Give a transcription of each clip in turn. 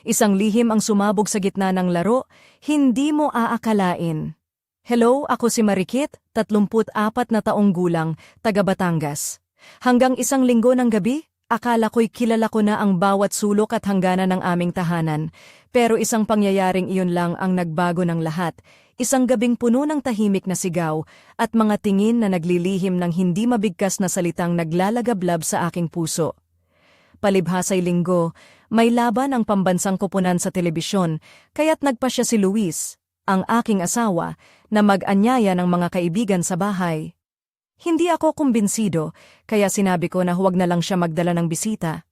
Isang lihim ang sumabog sa gitna ng laro, hindi mo aakalain. Hello, ako si Marikit, 34 na taong gulang, taga Batangas. Hanggang isang linggo ng gabi, akala ko'y kilala ko na ang bawat sulok at hangganan ng aming tahanan. Pero isang pangyayaring iyon lang ang nagbago ng lahat. Isang gabing puno ng tahimik na sigaw at mga tingin na naglilihim ng hindi mabigkas na salitang naglalagablab sa aking puso. Palibhasay linggo, may laban ang pambansang koponan sa telebisyon, kaya't nagpa siya si Luis, ang aking asawa, na mag-anyaya ng mga kaibigan sa bahay. Hindi ako kumbinsido, kaya sinabi ko na huwag na lang siya magdala ng bisita.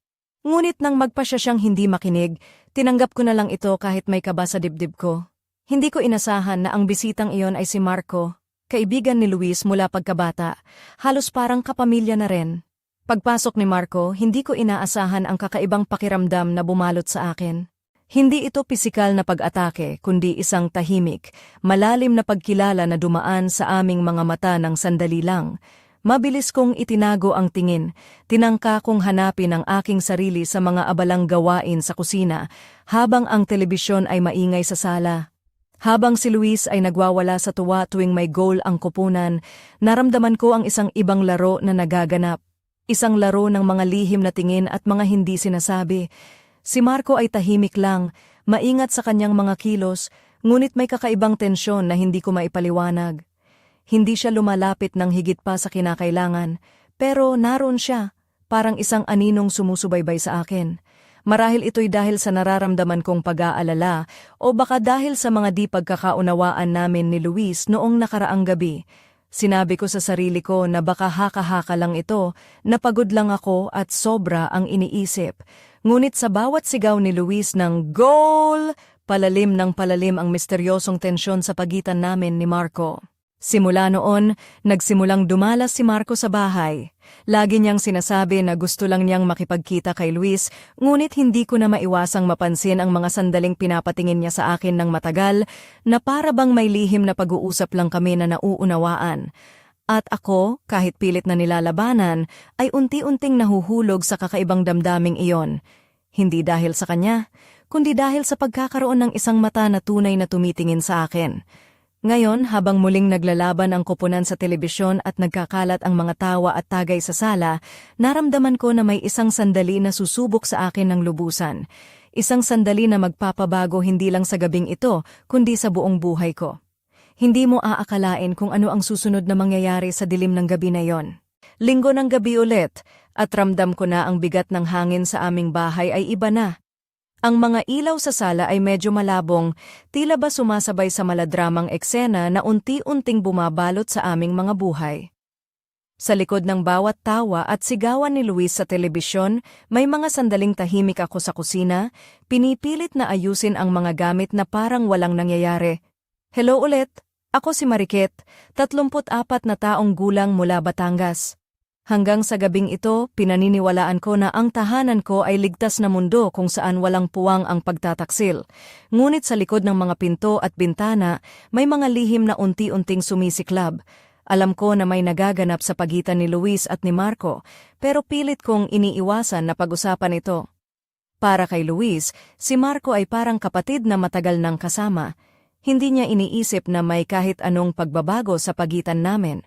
Ngunit nang magpa siya siyang hindi makinig, tinanggap ko na lang ito kahit may kaba sa dibdib ko. Hindi ko inasahan na ang bisitang iyon ay si Marco, kaibigan ni Luis mula pagkabata, halos parang kapamilya na rin. Pagpasok ni Marco, hindi ko inaasahan ang kakaibang pakiramdam na bumalot sa akin. Hindi ito pisikal na pag-atake, kundi isang tahimik, malalim na pagkilala na dumaan sa aming mga mata ng sandali lang. Mabilis kong itinago ang tingin, tinangka kong hanapin ang aking sarili sa mga abalang gawain sa kusina, habang ang telebisyon ay maingay sa sala. Habang si Luis ay nagwawala sa tuwa tuwing may goal ang koponan, naramdaman ko ang isang ibang laro na nagaganap. Isang laro ng mga lihim na tingin at mga hindi sinasabi. Si Marco ay tahimik lang, maingat sa kanyang mga kilos, ngunit may kakaibang tensyon na hindi ko maipaliwanag. Hindi siya lumalapit ng higit pa sa kinakailangan, pero naroon siya, parang isang aninong sumusubaybay sa akin. Marahil ito'y dahil sa nararamdaman kong pag-aalala o baka dahil sa mga di pagkakaunawaan namin ni Luis noong nakaraang gabi. Sinabi ko sa sarili ko na baka haka-haka lang ito, napagod lang ako at sobra ang iniisip. Ngunit sa bawat sigaw ni Luis ng goal, palalim ng palalim ang misteryosong tensyon sa pagitan namin ni Marco. Simula noon, nagsimulang dumalas si Marco sa bahay. Lagi niyang sinasabi na gusto lang niyang makipagkita kay Luis, ngunit hindi ko na maiwasang mapansin ang mga sandaling pinapatingin niya sa akin ng matagal na para bang may lihim na pag-uusap lang kami na nauunawaan. At ako, kahit pilit na nilalabanan, ay unti-unting nahuhulog sa kakaibang damdaming iyon. Hindi dahil sa kanya, kundi dahil sa pagkakaroon ng isang mata na tunay na tumitingin sa akin. Ngayon, habang muling naglalaban ang koponan sa telebisyon at nagkakalat ang mga tawa at tagay sa sala, naramdaman ko na may isang sandali na susubok sa akin ng lubusan. Isang sandali na magpapabago hindi lang sa gabing ito, kundi sa buong buhay ko. Hindi mo aakalain kung ano ang susunod na mangyayari sa dilim ng gabi na yon. Linggo ng gabi ulit, at ramdam ko na ang bigat ng hangin sa aming bahay ay iba na. Ang mga ilaw sa sala ay medyo malabong, tila ba sumasabay sa maladramang eksena na unti-unting bumabalot sa aming mga buhay. Sa likod ng bawat tawa at sigawan ni Luis sa telebisyon, may mga sandaling tahimik ako sa kusina, pinipilit na ayusin ang mga gamit na parang walang nangyayari. Hello ulit, ako si Marikit, 34 na taong gulang mula Batangas. Hanggang sa gabing ito, pinaniniwalaan ko na ang tahanan ko ay ligtas na mundo kung saan walang puwang ang pagtataksil. Ngunit sa likod ng mga pinto at bintana, may mga lihim na unti-unting sumisiklab. Alam ko na may nagaganap sa pagitan ni Luis at ni Marco, pero pilit kong iniiwasan na pag-usapan ito. Para kay Luis, si Marco ay parang kapatid na matagal nang kasama. Hindi niya iniisip na may kahit anong pagbabago sa pagitan namin.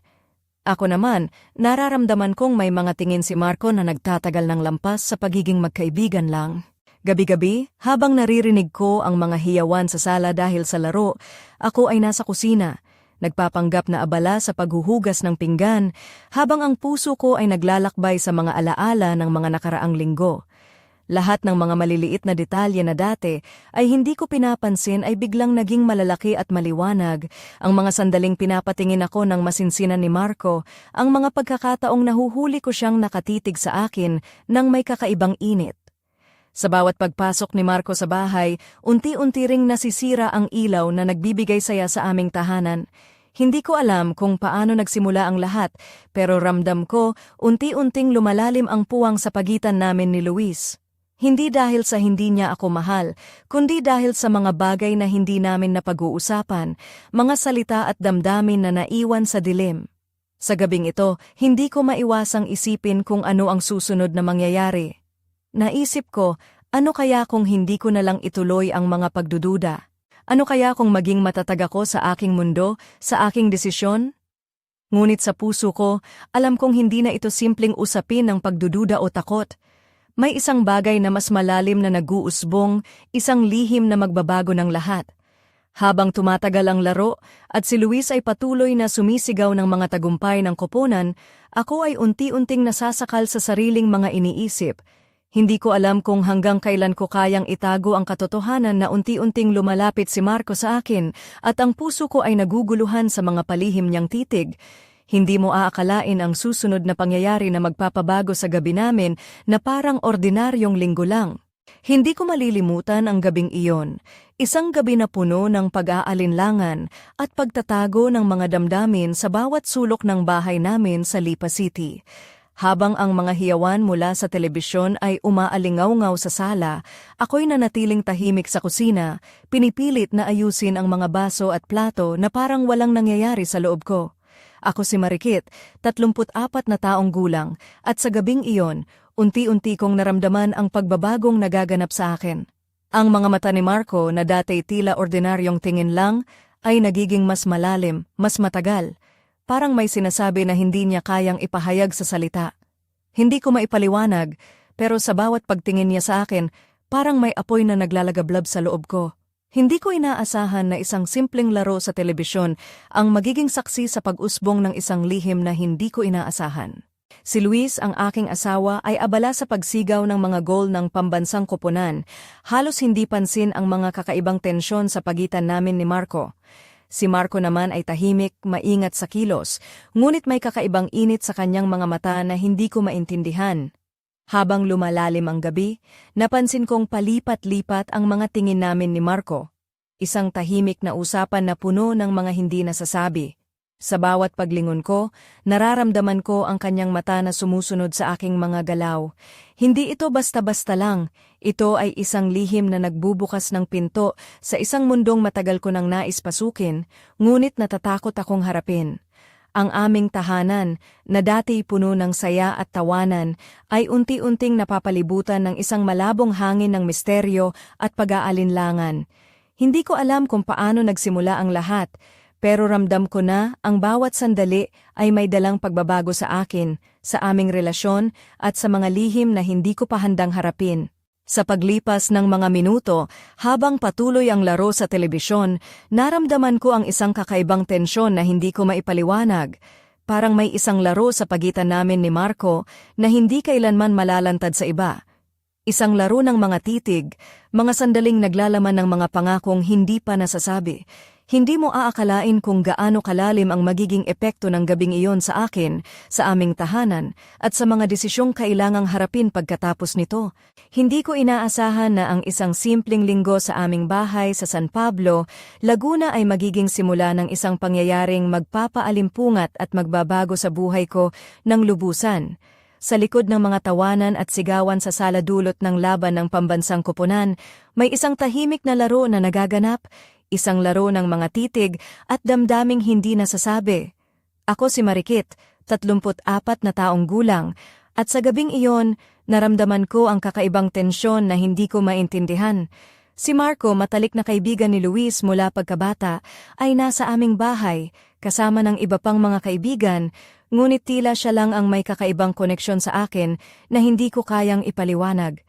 Ako naman, nararamdaman kong may mga tingin si Marco na nagtatagal ng lampas sa pagiging magkaibigan lang. Gabi-gabi, habang naririnig ko ang mga hiyawan sa sala dahil sa laro, ako ay nasa kusina, nagpapanggap na abala sa paghuhugas ng pinggan, habang ang puso ko ay naglalakbay sa mga alaala ng mga nakaraang linggo. Lahat ng mga maliliit na detalye na dati ay hindi ko pinapansin ay biglang naging malalaki at maliwanag. Ang mga sandaling pinapatingin ako ng masinsinan ni Marco, ang mga pagkakataong nahuhuli ko siyang nakatitig sa akin nang may kakaibang init. Sa bawat pagpasok ni Marco sa bahay, unti-unti ring nasisira ang ilaw na nagbibigay saya sa aming tahanan. Hindi ko alam kung paano nagsimula ang lahat, pero ramdam ko unti-unting lumalalim ang puwang sa pagitan namin ni Luis. Hindi dahil sa hindi niya ako mahal, kundi dahil sa mga bagay na hindi namin napag-uusapan, mga salita at damdamin na naiwan sa dilim. Sa gabing ito, hindi ko maiwasang isipin kung ano ang susunod na mangyayari. Naisip ko, Ano kaya kung hindi ko na lang ituloy ang mga pagdududa? Ano kaya kung maging matatag ako sa aking mundo, sa aking desisyon? Ngunit sa puso ko, alam kong hindi na ito simpleng usapin ng pagdududa o takot. May isang bagay na mas malalim na nag-uusbong, isang lihim na magbabago ng lahat. Habang tumatagal ang laro at si Luis ay patuloy na sumisigaw ng mga tagumpay ng koponan, ako ay unti-unting nasasakal sa sariling mga iniisip. Hindi ko alam kung hanggang kailan ko kayang itago ang katotohanan na unti-unting lumalapit si Marco sa akin at ang puso ko ay naguguluhan sa mga palihim niyang titig. Hindi mo aakalain ang susunod na pangyayari na magpapabago sa gabi namin na parang ordinaryong linggo lang. Hindi ko malilimutan ang gabing iyon, isang gabi na puno ng pag-aalinlangan at pagtatago ng mga damdamin sa bawat sulok ng bahay namin sa Lipa City. Habang ang mga hiyawan mula sa telebisyon ay umaalingaw-ngaw sa sala, ako'y nanatiling tahimik sa kusina, pinipilit na ayusin ang mga baso at plato na parang walang nangyayari sa loob ko. Ako si Marikit, 34 na taong gulang, at sa gabing iyon, unti-unti kong naramdaman ang pagbabagong nagaganap sa akin. Ang mga mata ni Marco na dati tila ordinaryong tingin lang, ay nagiging mas malalim, mas matagal. Parang may sinasabi na hindi niya kayang ipahayag sa salita. Hindi ko maipaliwanag, pero sa bawat pagtingin niya sa akin, parang may apoy na naglalagablab sa loob ko. Hindi ko inaasahan na isang simpleng laro sa telebisyon ang magiging saksi sa pag-usbong ng isang lihim na hindi ko inaasahan. Si Luis, ang aking asawa, ay abala sa pagsigaw ng mga gol ng pambansang koponan. Halos hindi pansin ang mga kakaibang tensyon sa pagitan namin ni Marco. Si Marco naman ay tahimik, maingat sa kilos, ngunit may kakaibang init sa kanyang mga mata na hindi ko maintindihan. Habang lumalalim ang gabi, napansin kong palipat-lipat ang mga tingin namin ni Marco. Isang tahimik na usapan na puno ng mga hindi nasasabi. Sa bawat paglingon ko, nararamdaman ko ang kanyang mata na sumusunod sa aking mga galaw. Hindi ito basta-basta lang, ito ay isang lihim na nagbubukas ng pinto sa isang mundong matagal ko nang nais pasukin, ngunit natatakot akong harapin. Ang aming tahanan, na dati puno ng saya at tawanan, ay unti-unting napapalibutan ng isang malabong hangin ng misteryo at pag-aalinlangan. Hindi ko alam kung paano nagsimula ang lahat, pero ramdam ko na ang bawat sandali ay may dalang pagbabago sa akin, sa aming relasyon at sa mga lihim na hindi ko pa handang harapin. Sa paglipas ng mga minuto, habang patuloy ang laro sa telebisyon, naramdaman ko ang isang kakaibang tensyon na hindi ko maipaliwanag. Parang may isang laro sa pagitan namin ni Marco na hindi kailanman malalantad sa iba. Isang laro ng mga titig, mga sandaling naglalaman ng mga pangakong hindi pa nasasabi. Hindi mo aakalain kung gaano kalalim ang magiging epekto ng gabing iyon sa akin, sa aming tahanan, at sa mga desisyong kailangang harapin pagkatapos nito. Hindi ko inaasahan na ang isang simpleng linggo sa aming bahay sa San Pablo, Laguna ay magiging simula ng isang pangyayaring magpapaalimpungat at magbabago sa buhay ko ng lubusan. Sa likod ng mga tawanan at sigawan sa sala dulot ng laban ng pambansang koponan, may isang tahimik na laro na nagaganap, isang laro ng mga titig at damdaming hindi nasasabi. Ako si Marikit, 34 na taong gulang, at sa gabing iyon, naramdaman ko ang kakaibang tensyon na hindi ko maintindihan. Si Marco, matalik na kaibigan ni Luis mula pagkabata, ay nasa aming bahay, kasama ng iba pang mga kaibigan, ngunit tila siya lang ang may kakaibang koneksyon sa akin na hindi ko kayang ipaliwanag.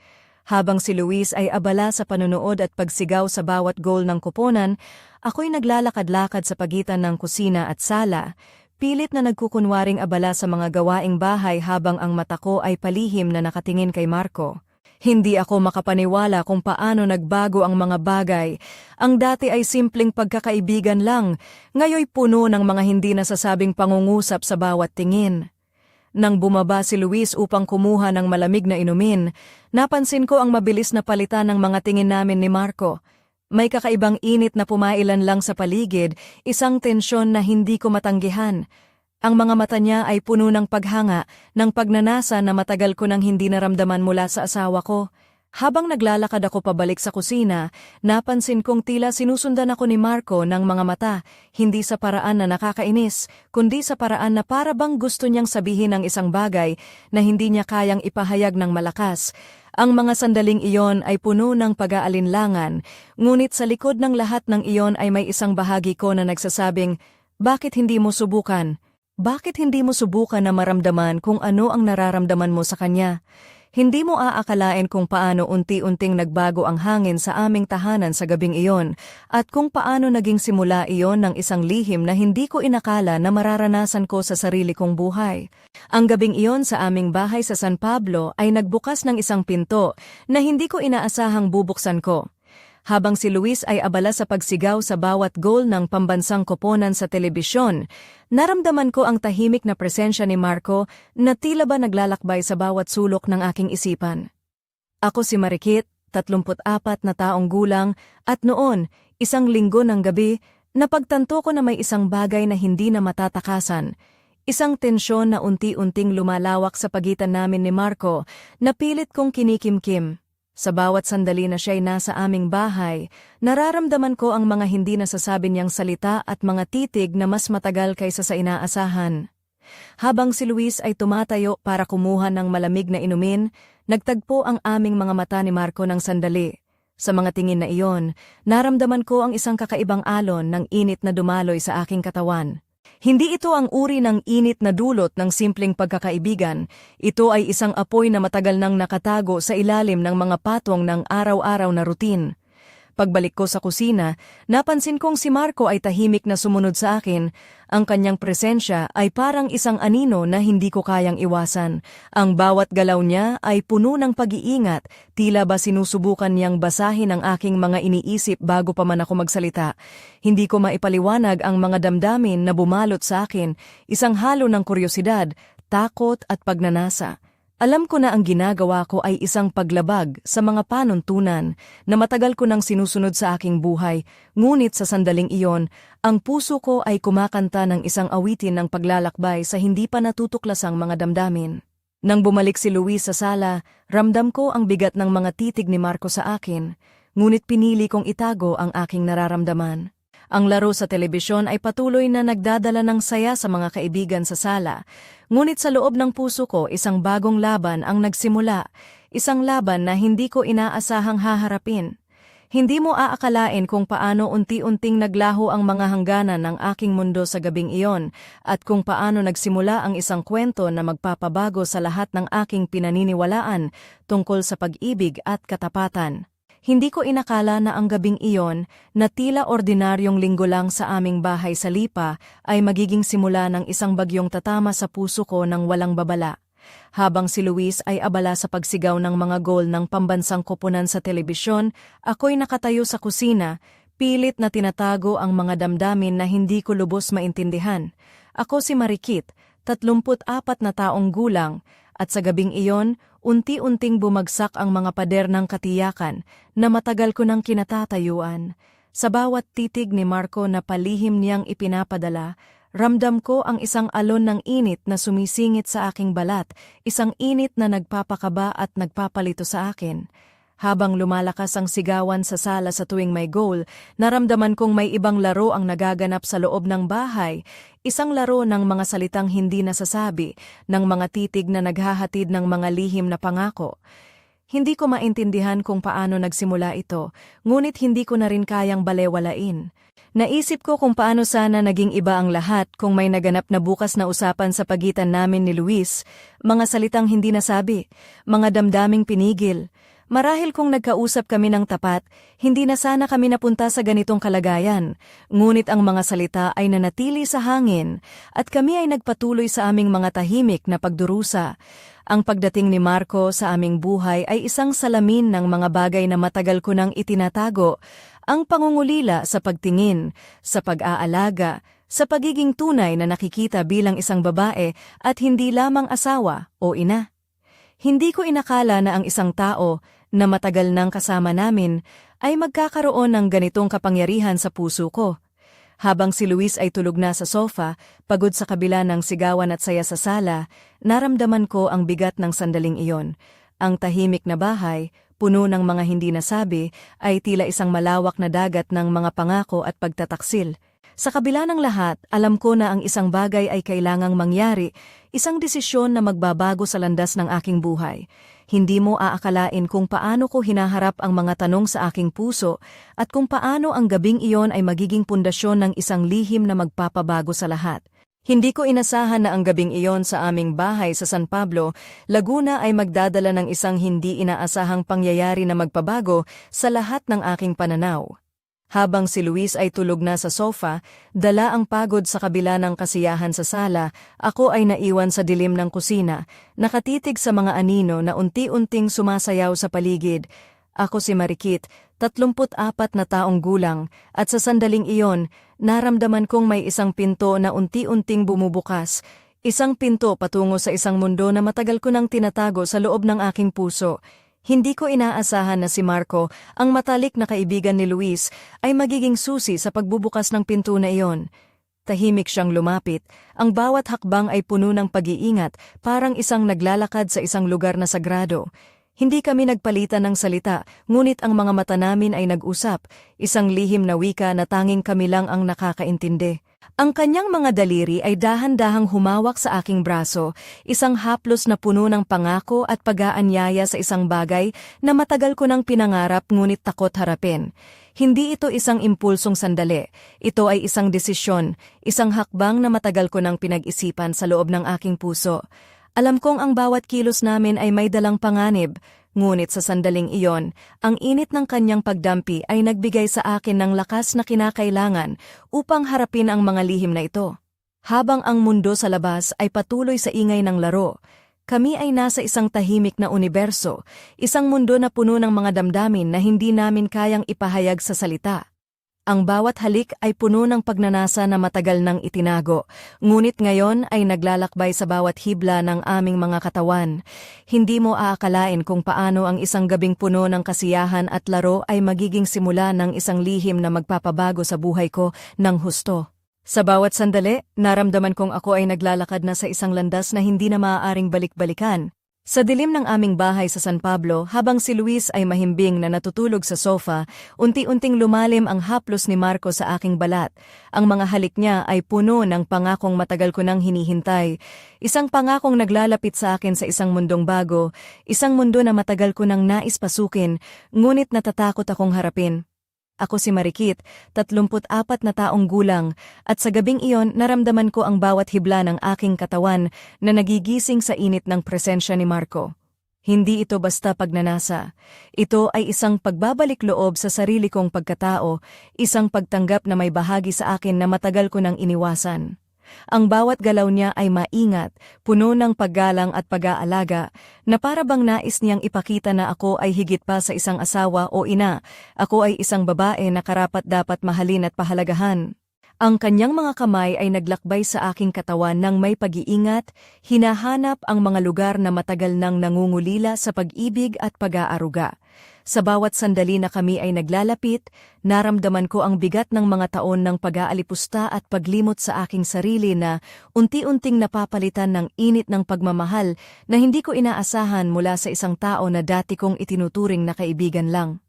Habang si Luis ay abala sa panunood at pagsigaw sa bawat goal ng koponan, ako'y naglalakad-lakad sa pagitan ng kusina at sala, pilit na nagkukunwaring abala sa mga gawaing bahay habang ang mata ko ay palihim na nakatingin kay Marco. Hindi ako makapaniwala kung paano nagbago ang mga bagay. Ang dati ay simpleng pagkakaibigan lang, ngayoy puno ng mga hindi nasasabing pangungusap sa bawat tingin. Nang bumaba si Luis upang kumuha ng malamig na inumin, napansin ko ang mabilis na palitan ng mga tingin namin ni Marco. May kakaibang init na pumailan lang sa paligid, isang tensyon na hindi ko matanggihan. Ang mga mata niya ay puno ng paghanga, ng pagnanasa na matagal ko nang hindi naramdaman mula sa asawa ko. Habang naglalakad ako pabalik sa kusina, napansin kong tila sinusundan ako ni Marco ng mga mata, hindi sa paraan na nakakainis, kundi sa paraan na para bang gusto niyang sabihin ang isang bagay na hindi niya kayang ipahayag ng malakas. Ang mga sandaling iyon ay puno ng pag-aalinlangan, ngunit sa likod ng lahat ng iyon ay may isang bahagi ko na nagsasabing, bakit hindi mo subukan? Bakit hindi mo subukan na maramdaman kung ano ang nararamdaman mo sa kanya? Hindi mo aakalain kung paano unti-unting nagbago ang hangin sa aming tahanan sa gabing iyon, at kung paano naging simula iyon ng isang lihim na hindi ko inakala na mararanasan ko sa sarili kong buhay. Ang gabing iyon sa aming bahay sa San Pablo ay nagbukas ng isang pinto na hindi ko inaasahang bubuksan ko. Habang si Luis ay abala sa pagsigaw sa bawat goal ng pambansang koponan sa telebisyon, naramdaman ko ang tahimik na presensya ni Marco na tila ba naglalakbay sa bawat sulok ng aking isipan. Ako si Marikit, 34 na taong gulang, at noon, isang linggo ng gabi, napagtanto ko na may isang bagay na hindi na matatakasan. Isang tensyon na unti-unting lumalawak sa pagitan namin ni Marco na pilit kong kinikimkim. Sa bawat sandali na siya'y nasa aming bahay, nararamdaman ko ang mga hindi nasasabi niyang salita at mga titig na mas matagal kaysa sa inaasahan. Habang si Luis ay tumatayo para kumuha ng malamig na inumin, nagtagpo ang aming mga mata ni Marco ng sandali. Sa mga tingin na iyon, naramdaman ko ang isang kakaibang alon ng init na dumaloy sa aking katawan. Hindi ito ang uri ng init na dulot ng simpleng pagkakaibigan. Ito ay isang apoy na matagal nang nakatago sa ilalim ng mga patong ng araw-araw na routine. Pagbalik ko sa kusina, napansin kong si Marco ay tahimik na sumunod sa akin. Ang kanyang presensya ay parang isang anino na hindi ko kayang iwasan. Ang bawat galaw niya ay puno ng pag-iingat, tila ba sinusubukan niyang basahin ang aking mga iniisip bago pa man ako magsalita. Hindi ko maipaliwanag ang mga damdamin na bumalot sa akin, isang halo ng kuryosidad, takot at pagnanasa. Alam ko na ang ginagawa ko ay isang paglabag sa mga panuntunan na matagal ko nang sinusunod sa aking buhay, ngunit sa sandaling iyon, ang puso ko ay kumakanta ng isang awitin ng paglalakbay sa hindi pa natutuklasang mga damdamin. Nang bumalik si Luis sa sala, ramdam ko ang bigat ng mga titig ni Marco sa akin, ngunit pinili kong itago ang aking nararamdaman. Ang laro sa telebisyon ay patuloy na nagdadala ng saya sa mga kaibigan sa sala, ngunit sa loob ng puso ko isang bagong laban ang nagsimula, isang laban na hindi ko inaasahang haharapin. Hindi mo aakalain kung paano unti-unting naglaho ang mga hangganan ng aking mundo sa gabing iyon at kung paano nagsimula ang isang kwento na magpapabago sa lahat ng aking pinaniniwalaan tungkol sa pag-ibig at katapatan. Hindi ko inakala na ang gabing iyon, na tila ordinaryong linggo lang sa aming bahay sa Lipa, ay magiging simula ng isang bagyong tatama sa puso ko ng walang babala. Habang si Luis ay abala sa pagsigaw ng mga gol ng pambansang koponan sa telebisyon, ako'y nakatayo sa kusina, pilit na tinatago ang mga damdamin na hindi ko lubos maintindihan. Ako si Marikit, 34 na taong gulang, at sa gabing iyon, unti-unting bumagsak ang mga pader ng katiyakan na matagal ko nang kinatatayuan. Sa bawat titig ni Marco na palihim niyang ipinapadala, ramdam ko ang isang alon ng init na sumisingit sa aking balat, isang init na nagpapakaba at nagpapalito sa akin. Habang lumalakas ang sigawan sa sala sa tuwing may goal, naramdaman kong may ibang laro ang nagaganap sa loob ng bahay, isang laro ng mga salitang hindi nasasabi, ng mga titig na naghahatid ng mga lihim na pangako. Hindi ko maintindihan kung paano nagsimula ito, ngunit hindi ko na rin kayang balewalain. Naisip ko kung paano sana naging iba ang lahat kung may naganap na bukas na usapan sa pagitan namin ni Luis, mga salitang hindi nasabi, mga damdaming pinigil. Marahil kung nagkausap kami ng tapat, hindi na sana kami napunta sa ganitong kalagayan, ngunit ang mga salita ay nanatili sa hangin at kami ay nagpatuloy sa aming mga tahimik na pagdurusa. Ang pagdating ni Marco sa aming buhay ay isang salamin ng mga bagay na matagal ko nang itinatago, ang pangungulila sa pagtingin, sa pag-aalaga, sa pagiging tunay na nakikita bilang isang babae at hindi lamang asawa o ina. Hindi ko inakala na ang isang tao na matagal nang kasama namin ay magkakaroon ng ganitong kapangyarihan sa puso ko. Habang si Luis ay tulog na sa sofa, pagod sa kabila ng sigawan at saya sa sala, naramdaman ko ang bigat ng sandaling iyon. Ang tahimik na bahay, puno ng mga hindi nasabi, ay tila isang malawak na dagat ng mga pangako at pagtataksil. Sa kabila ng lahat, alam ko na ang isang bagay ay kailangang mangyari, isang desisyon na magbabago sa landas ng aking buhay. Hindi mo aakalain kung paano ko hinaharap ang mga tanong sa aking puso at kung paano ang gabing iyon ay magiging pundasyon ng isang lihim na magpapabago sa lahat. Hindi ko inasahan na ang gabing iyon sa aming bahay sa San Pablo, Laguna ay magdadala ng isang hindi inaasahang pangyayari na magpabago sa lahat ng aking pananaw. Habang si Luis ay tulog na sa sofa, dala ang pagod sa kabila ng kasiyahan sa sala, ako ay naiwan sa dilim ng kusina, nakatitig sa mga anino na unti-unting sumasayaw sa paligid. Ako si Marikit, 34 na taong gulang, at sa sandaling iyon, naramdaman kong may isang pinto na unti-unting bumubukas, isang pinto patungo sa isang mundo na matagal ko nang tinatago sa loob ng aking puso. Hindi ko inaasahan na si Marco, ang matalik na kaibigan ni Luis, ay magiging susi sa pagbubukas ng pinto na iyon. Tahimik siyang lumapit, ang bawat hakbang ay puno ng pag-iingat, parang isang naglalakad sa isang lugar na sagrado. Hindi kami nagpalitan ng salita, ngunit ang mga mata namin ay nag-usap, isang lihim na wika na tanging kami lang ang nakakaintindi. Ang kanyang mga daliri ay dahan-dahang humawak sa aking braso, isang haplos na puno ng pangako at pag-aanyaya sa isang bagay na matagal ko nang pinangarap ngunit takot harapin. Hindi ito isang impulsong sandali, ito ay isang desisyon, isang hakbang na matagal ko nang pinag-isipan sa loob ng aking puso. Alam kong ang bawat kilos namin ay may dalang panganib, ngunit sa sandaling iyon, ang init ng kanyang pagdampi ay nagbigay sa akin ng lakas na kinakailangan upang harapin ang mga lihim na ito. Habang ang mundo sa labas ay patuloy sa ingay ng laro, kami ay nasa isang tahimik na universo, isang mundo na puno ng mga damdamin na hindi namin kayang ipahayag sa salita. Ang bawat halik ay puno ng pagnanasa na matagal nang itinago, ngunit ngayon ay naglalakbay sa bawat hibla ng aming mga katawan. Hindi mo aakalain kung paano ang isang gabing puno ng kasiyahan at laro ay magiging simula ng isang lihim na magpapabago sa buhay ko ng husto. Sa bawat sandali, naramdaman kong ako ay naglalakad na sa isang landas na hindi na maaaring balik-balikan. Sa dilim ng aming bahay sa San Pablo, habang si Luis ay mahimbing na natutulog sa sofa, unti-unting lumalim ang haplos ni Marco sa aking balat. Ang mga halik niya ay puno ng pangakong matagal ko nang hinihintay. Isang pangakong naglalapit sa akin sa isang mundong bago, isang mundo na matagal ko nang nais pasukin, ngunit natatakot akong harapin. Ako si Marikit, 34 na taong gulang, at sa gabing iyon naramdaman ko ang bawat hibla ng aking katawan na nagigising sa init ng presensya ni Marco. Hindi ito basta pagnanasa. Ito ay isang pagbabalik loob sa sarili kong pagkatao, isang pagtanggap na may bahagi sa akin na matagal ko nang iniwasan. Ang bawat galaw niya ay maingat, puno ng paggalang at pag-aalaga, na para bang nais niyang ipakita na ako ay higit pa sa isang asawa o ina, ako ay isang babae na karapat-dapat mahalin at pahalagahan. Ang kanyang mga kamay ay naglakbay sa aking katawan ng may pag-iingat, hinahanap ang mga lugar na matagal nang nangungulila sa pag-ibig at pag-aaruga. Sa bawat sandali na kami ay naglalapit, naramdaman ko ang bigat ng mga taon ng pag-aalipusta at paglimot sa aking sarili na unti-unting napapalitan ng init ng pagmamahal na hindi ko inaasahan mula sa isang tao na dati kong itinuturing na kaibigan lang.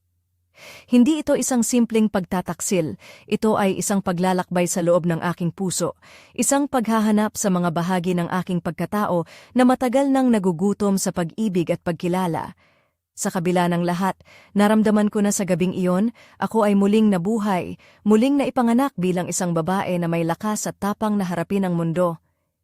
Hindi ito isang simpleng pagtataksil, ito ay isang paglalakbay sa loob ng aking puso, isang paghahanap sa mga bahagi ng aking pagkatao na matagal nang nagugutom sa pag-ibig at pagkilala. Sa kabila ng lahat, naramdaman ko na sa gabing iyon, ako ay muling nabuhay, muling naipanganak bilang isang babae na may lakas at tapang na harapin ang mundo.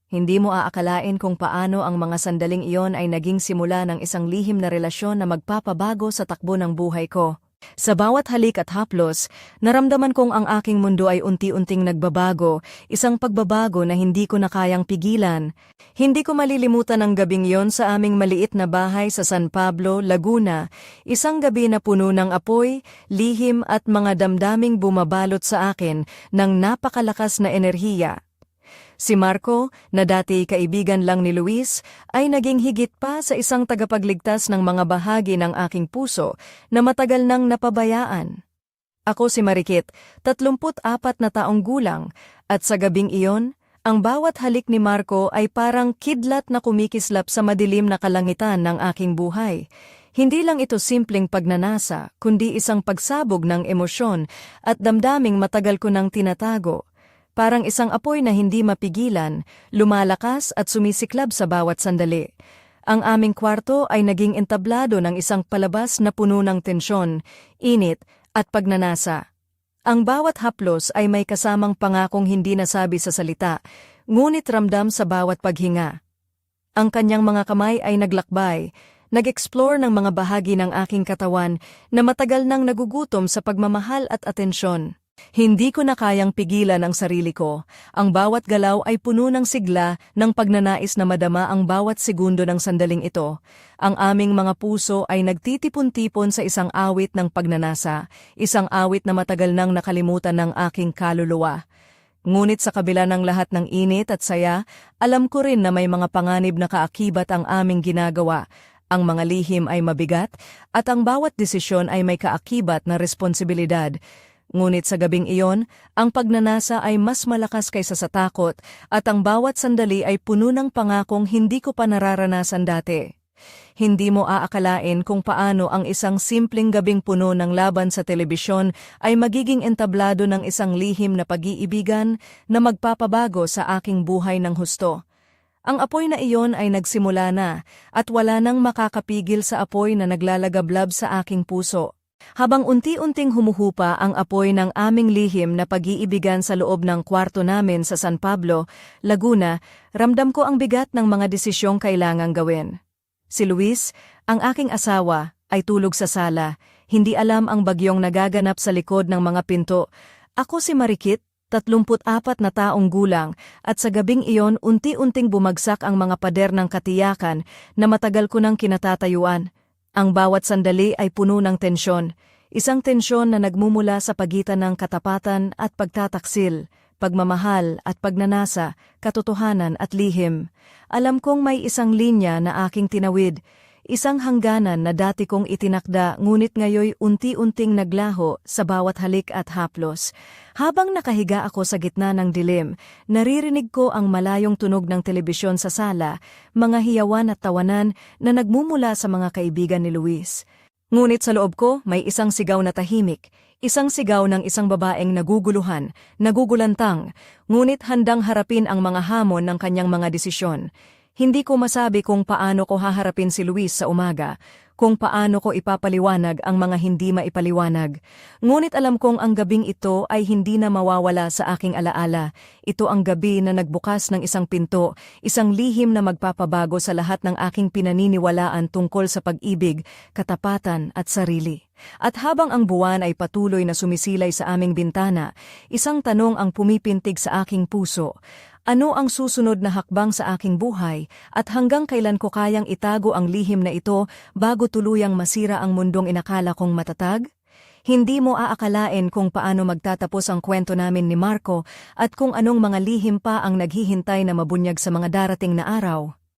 Hindi mo aakalain kung paano ang mga sandaling iyon ay naging simula ng isang lihim na relasyon na magpapabago sa takbo ng buhay ko. Sa bawat halik at haplos, naramdaman kong ang aking mundo ay unti-unting nagbabago, isang pagbabago na hindi ko na kayang pigilan. Hindi ko malilimutan ang gabing yon sa aming maliit na bahay sa San Pablo, Laguna, isang gabi na puno ng apoy, lihim at mga damdaming bumabalot sa akin ng napakalakas na enerhiya. Si Marco, na dati kaibigan lang ni Luis, ay naging higit pa sa isang tagapagligtas ng mga bahagi ng aking puso na matagal nang napabayaan. Ako si Marikit, 34 na taong gulang, at sa gabing iyon, ang bawat halik ni Marco ay parang kidlat na kumikislap sa madilim na kalangitan ng aking buhay. Hindi lang ito simpleng pagnanasa, kundi isang pagsabog ng emosyon at damdaming matagal ko nang tinatago. Parang isang apoy na hindi mapigilan, lumalakas at sumisiklab sa bawat sandali. Ang aming kwarto ay naging entablado ng isang palabas na puno ng tensyon, init, at pagnanasa. Ang bawat haplos ay may kasamang pangakong hindi nasabi sa salita, ngunit ramdam sa bawat paghinga. Ang kanyang mga kamay ay naglakbay, nag-explore ng mga bahagi ng aking katawan na matagal nang nagugutom sa pagmamahal at atensyon. Hindi ko na kayang pigilan ang sarili ko. Ang bawat galaw ay puno ng sigla ng pagnanais na madama ang bawat segundo ng sandaling ito. Ang aming mga puso ay nagtitipon-tipon sa isang awit ng pagnanasa, isang awit na matagal nang nakalimutan ng aking kaluluwa. Ngunit sa kabila ng lahat ng init at saya, alam ko rin na may mga panganib na kaakibat ang aming ginagawa. Ang mga lihim ay mabigat at ang bawat desisyon ay may kaakibat na responsibilidad. Ngunit sa gabing iyon, ang pagnanasa ay mas malakas kaysa sa takot at ang bawat sandali ay puno ng pangakong hindi ko pa nararanasan dati. Hindi mo aakalain kung paano ang isang simpleng gabing puno ng laban sa telebisyon ay magiging entablado ng isang lihim na pag-iibigan na magpapabago sa aking buhay ng husto. Ang apoy na iyon ay nagsimula na at wala nang makakapigil sa apoy na naglalagablab sa aking puso. Habang unti-unting humuhupa ang apoy ng aming lihim na pag-iibigan sa loob ng kwarto namin sa San Pablo, Laguna, ramdam ko ang bigat ng mga desisyong kailangang gawin. Si Luis, ang aking asawa, ay tulog sa sala, hindi alam ang bagyong nagaganap sa likod ng mga pinto. Ako si Marikit, 34 na taong gulang, at sa gabing iyon unti-unting bumagsak ang mga pader ng katiyakan na matagal ko nang kinatatayuan. Ang bawat sandali ay puno ng tensyon, isang tensyon na nagmumula sa pagitan ng katapatan at pagtataksil, pagmamahal at pagnanasa, katotohanan at lihim. Alam kong may isang linya na aking tinawid, isang hangganan na dati kong itinakda ngunit ngayoy unti-unting naglaho sa bawat halik at haplos. Habang nakahiga ako sa gitna ng dilim, naririnig ko ang malayong tunog ng telebisyon sa sala, mga hiyawan at tawanan na nagmumula sa mga kaibigan ni Luis. Ngunit sa loob ko may isang sigaw na tahimik, isang sigaw ng isang babaeng naguguluhan, nagugulantang, ngunit handang harapin ang mga hamon ng kanyang mga desisyon. Hindi ko masabi kung paano ko haharapin si Luis sa umaga, kung paano ko ipapaliwanag ang mga hindi maipaliwanag. Ngunit alam kong ang gabing ito ay hindi na mawawala sa aking alaala. Ito ang gabi na nagbukas ng isang pinto, isang lihim na magpapabago sa lahat ng aking pinaniniwalaan tungkol sa pag-ibig, katapatan at sarili. At habang ang buwan ay patuloy na sumisilay sa aming bintana, isang tanong ang pumipintig sa aking puso. Ano ang susunod na hakbang sa aking buhay at hanggang kailan ko kayang itago ang lihim na ito bago tuluyang masira ang mundong inakala kong matatag? Hindi mo aakalain kung paano magtatapos ang kwento namin ni Marco at kung anong mga lihim pa ang naghihintay na mabunyag sa mga darating na araw.